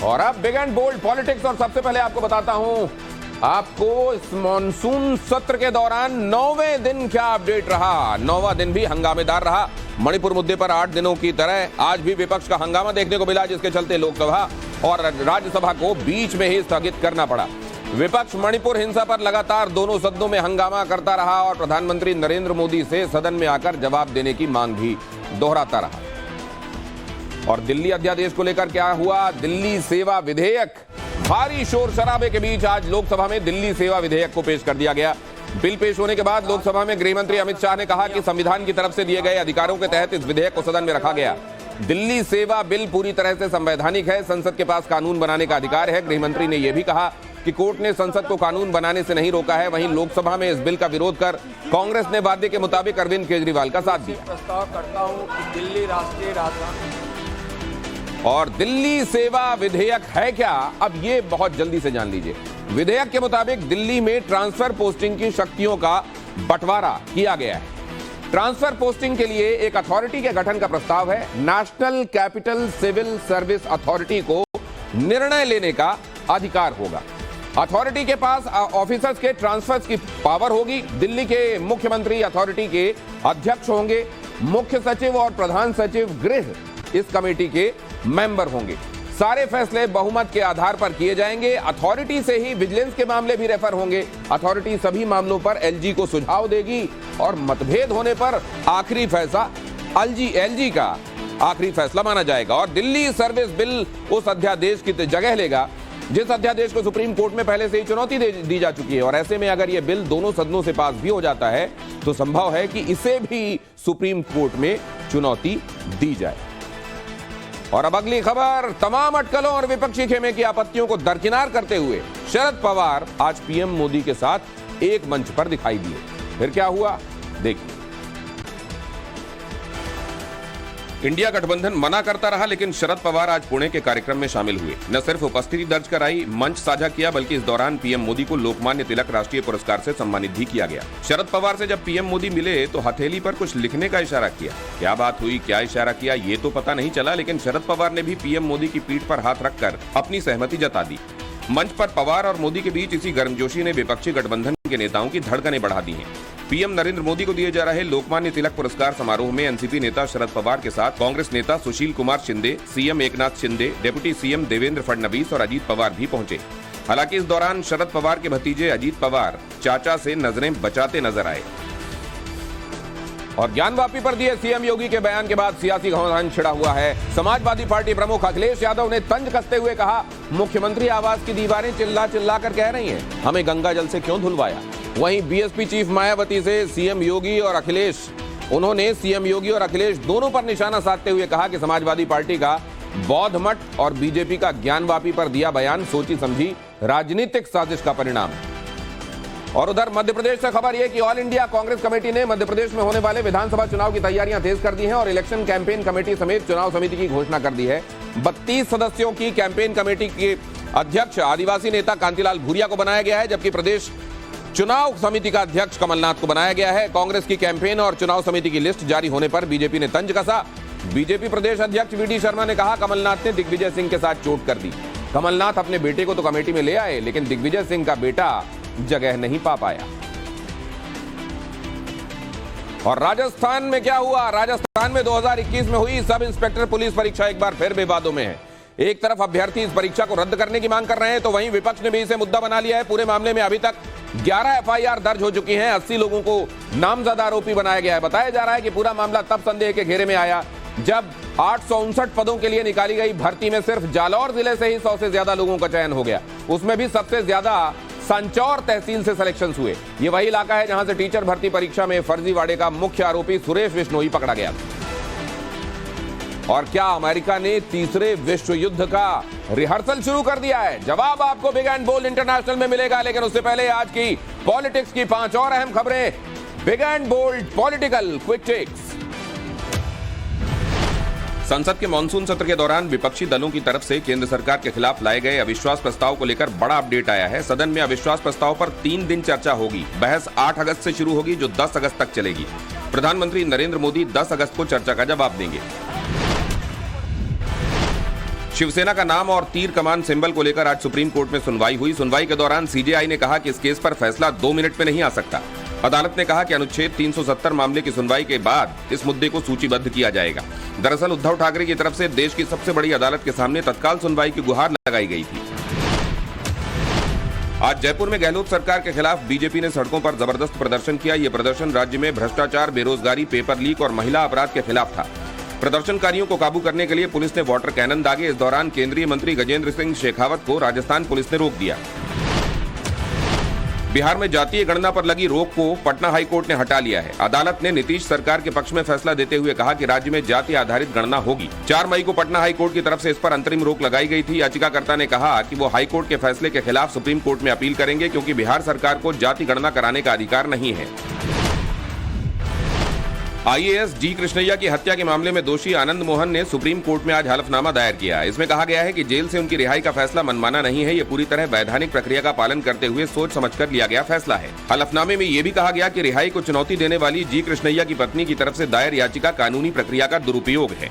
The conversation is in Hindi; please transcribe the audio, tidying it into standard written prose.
और अब बिग एंड बोल्ड पॉलिटिक्स। और सबसे पहले आपको बताता हूं आपको इस मॉनसून सत्र के दौरान 9वें दिन क्या अपडेट रहा। 9वां दिन भी हंगामेदार रहा। मणिपुर मुद्दे पर 8 दिनों की तरह आज भी विपक्ष का हंगामा देखने को मिला, जिसके चलते लोकसभा और राज्यसभा को बीच में ही स्थगित करना पड़ा। विपक्ष मणिपुर हिंसा पर लगातार दोनों सदनों में हंगामा करता रहा और प्रधानमंत्री नरेंद्र मोदी से सदन में आकर जवाब देने की मांग भी दोहराता रहा। और दिल्ली अध्यादेश को लेकर क्या हुआ? दिल्ली सेवा विधेयक, भारी शोर शराबे के बीच आज लोकसभा में दिल्ली सेवा विधेयक को पेश कर दिया गया। बिल पेश होने के बाद लोकसभा में गृह मंत्री अमित शाह ने कहा कि संविधान की तरफ से दिए गए अधिकारों के तहत इस विधेयक को सदन में रखा गया। दिल्ली सेवा बिल पूरी तरह से संवैधानिक है, संसद के पास कानून बनाने का अधिकार है। गृह मंत्री ने यह भी कहा कि कोर्ट ने संसद को कानून बनाने से नहीं रोका है। वहीं लोकसभा में इस बिल का विरोध कर कांग्रेस ने वादे के मुताबिक अरविंद केजरीवाल का साथ दिया। प्रस्ताव करता हूं कि दिल्ली राष्ट्रीय राजधानी और दिल्ली सेवा विधेयक है क्या, अब ये बहुत जल्दी से जान लीजिए। विधेयक के मुताबिक दिल्ली में ट्रांसफर पोस्टिंग की शक्तियों का बंटवारा किया गया है। ट्रांसफर पोस्टिंग के लिए एक अथॉरिटी के गठन का प्रस्ताव है। National capital civil service authority को निर्णय लेने का अधिकार होगा। अथॉरिटी के पास ऑफिसर्स के ट्रांसफर्स की पावर होगी। दिल्ली के मुख्यमंत्री अथॉरिटी के अध्यक्ष होंगे। मुख्य सचिव और प्रधान सचिव गृह इस कमेटी के मेंबर होंगे। सारे फैसले बहुमत के आधार पर किए जाएंगे। अथॉरिटी से ही विजिलेंस के मामले भी रेफर होंगे। अथॉरिटी सभी मामलों पर एलजी को सुझाव देगी और मतभेद होने पर आखिरी फैसला एलजी का आखिरी फैसला माना जाएगा। और दिल्ली सर्विस बिल उस अध्यादेश की जगह लेगा जिस अध्यादेश को सुप्रीम कोर्ट में पहले से ही चुनौती दी जा चुकी है। और ऐसे में अगर यह बिल दोनों सदनों से पास भी हो जाता है तो संभव है कि इसे भी सुप्रीम कोर्ट में चुनौती दी जाए। और अब अगली खबर, तमाम अटकलों और विपक्षी खेमे की आपत्तियों को दरकिनार करते हुए शरद पवार आज पीएम मोदी के साथ एक मंच पर दिखाई दिए। फिर क्या हुआ देखिए। इंडिया गठबंधन मना करता रहा, लेकिन शरद पवार आज पुणे के कार्यक्रम में शामिल हुए। न सिर्फ उपस्थिति दर्ज कराई, मंच साझा किया, बल्कि इस दौरान पीएम मोदी को लोकमान्य तिलक राष्ट्रीय पुरस्कार से सम्मानित भी किया गया। शरद पवार से जब पीएम मोदी मिले तो हथेली पर कुछ लिखने का इशारा किया। क्या बात हुई, क्या इशारा किया, ये तो पता नहीं चला, लेकिन शरद पवार ने भी पीएम मोदी की पीठ पर हाथ रखकर अपनी सहमति जता दी। मंच पर पवार और मोदी के बीच इसी गर्मजोशी ने विपक्षी गठबंधन के नेताओं की धड़कनें बढ़ा दी हैं। पीएम नरेंद्र मोदी को दिए जा रहे लोकमान्य तिलक पुरस्कार समारोह में एनसीपी नेता शरद पवार के साथ कांग्रेस नेता Sushil Kumar Shinde, CM Eknath Shinde, deputy CM Devendra Fadnavis और अजीत पवार भी पहुंचे। हालांकि इस दौरान शरद पवार के भतीजे अजीत पवार चाचा से नजरें बचाते नजर आए। और ज्ञानवापी पर दिए सीएम योगी के बयान के बाद सियासी घमासान छिड़ा हुआ है। समाजवादी पार्टी प्रमुख अखिलेश यादव ने तंज कसते हुए कहा, मुख्यमंत्री आवास की दीवारें चिल्ला चिल्ला कर कह रही हैं, हमें गंगा जल से क्यों धुलवाया। वहीं बीएसपी चीफ मायावती से सीएम योगी और अखिलेश दोनों पर निशाना साधते हुए कहा कि समाजवादी पार्टी का बौद्ध मठ और बीजेपी का ज्ञानवापी पर दिया बयान सोची समझी राजनीतिक साजिश का परिणाम है। और उधर मध्य प्रदेश से खबर यह कि ऑल इंडिया कांग्रेस कमेटी ने मध्य प्रदेश में होने वाले विधानसभा चुनाव की तैयारियां तेज कर दी हैं और इलेक्शन कैंपेन कमेटी समेत चुनाव समिति की घोषणा कर दी है। 32 सदस्यों की कैंपेन कमेटी के अध्यक्ष आदिवासी नेता कांतिलाल भूरिया को बनाया गया है, जबकि प्रदेश चुनाव समिति का अध्यक्ष कमलनाथ को बनाया गया है। कांग्रेस की कैंपेन और चुनाव समिति की लिस्ट जारी होने पर बीजेपी ने तंज कसा। बीजेपी प्रदेश अध्यक्ष वीडी शर्मा ने कहा, कमलनाथ ने दिग्विजय सिंह के साथ चोट कर दी। कमलनाथ अपने बेटे को तो कमेटी में ले आए, लेकिन दिग्विजय सिंह का बेटा जगह नहीं पा पाया। और राजस्थान में क्या हुआ? राजस्थान में 2021 में हुई सब इंस्पेक्टर पुलिस परीक्षा एक बार फिर विवादों में है। एक तरफ अभ्यर्थी इस परीक्षा को रद्द करने की मांग कर रहे हैं, तो वहीं विपक्ष ने भी इसे मुद्दा बना लिया है। पूरे मामले में अभी तक 11 एफआईआर दर्ज हो चुकी हैं। 80 लोगों को नामजद आरोपी बनाया गया है। बताया जा रहा है कि पूरा मामला तब संदेह के घेरे में आया जब 859 पदों के लिए निकाली गई भर्ती में सिर्फ जालौर जिले से ही 100 से ज्यादा लोगों का चयन हो गया। उसमें भी सबसे ज्यादा संचौर तहसील से सिलेक्शन हुए। ये वही इलाका है जहां से टीचर भर्ती परीक्षा में फर्जीवाड़े का मुख्य आरोपी सुरेश बिश्नोई पकड़ा गया। और क्या अमेरिका ने तीसरे विश्व युद्ध का रिहर्सल शुरू कर दिया है? जवाब आपको बिग एंड बोल्ड इंटरनेशनल में मिलेगा, लेकिन उससे पहले आज की पॉलिटिक्स की 5 और अहम खबरें। Big and bold political quick takes. संसद के मानसून सत्र के दौरान विपक्षी दलों की तरफ से केंद्र सरकार के खिलाफ लाए गए अविश्वास प्रस्ताव को लेकर बड़ा अपडेट आया है। सदन में अविश्वास प्रस्ताव पर 3 दिन चर्चा होगी। बहस 8 अगस्त से शुरू होगी, जो 10 अगस्त तक चलेगी। प्रधानमंत्री नरेंद्र मोदी 10 अगस्त को चर्चा का जवाब देंगे। शिवसेना का नाम और तीर कमान सिंबल को लेकर आज सुप्रीम कोर्ट में सुनवाई हुई। सुनवाई के दौरान सीजेआई ने कहा कि इस केस पर फैसला 2 मिनट में नहीं आ सकता। अदालत ने कहा कि अनुच्छेद 370 मामले की सुनवाई के बाद इस मुद्दे को सूचीबद्ध किया जाएगा। दरअसल उद्धव ठाकरे की तरफ से देश की सबसे बड़ी अदालत के सामने तत्काल सुनवाई की गुहार लगाई गई थी। आज जयपुर में गहलोत सरकार के खिलाफ बीजेपी ने सड़कों पर जबरदस्त प्रदर्शन किया। ये प्रदर्शन राज्य में भ्रष्टाचार, बेरोजगारी, पेपर लीक और महिला अपराध के खिलाफ था। प्रदर्शनकारियों को काबू करने के लिए पुलिस ने वाटर कैनन दागे। इस दौरान केंद्रीय मंत्री गजेंद्र सिंह शेखावत को राजस्थान पुलिस ने रोक दिया। बिहार में जातीय गणना पर लगी रोक को पटना हाई कोर्ट ने हटा लिया है। अदालत ने नीतीश सरकार के पक्ष में फैसला देते हुए कहा कि राज्य में जाति आधारित गणना होगी। 4 मई को पटना हाई कोर्ट की तरफ से इस पर अंतरिम रोक लगाई गई थी। याचिकाकर्ता ने कहा कि वो हाई कोर्ट के फैसले के खिलाफ सुप्रीम कोर्ट में अपील करेंगे, क्योंकि बिहार सरकार को जाति गणना कराने का अधिकार नहीं है। आईएएस जी कृष्णैया की हत्या के मामले में दोषी आनंद मोहन ने सुप्रीम कोर्ट में आज हलफनामा दायर किया। इसमें कहा गया है कि जेल से उनकी रिहाई का फैसला मनमाना नहीं है। ये पूरी तरह वैधानिक प्रक्रिया का पालन करते हुए सोच समझकर लिया गया फैसला है। हलफनामे में ये भी कहा गया कि रिहाई को चुनौती देने वाली जी कृष्णैया की पत्नी की तरफ से दायर याचिका कानूनी प्रक्रिया का दुरुपयोग है।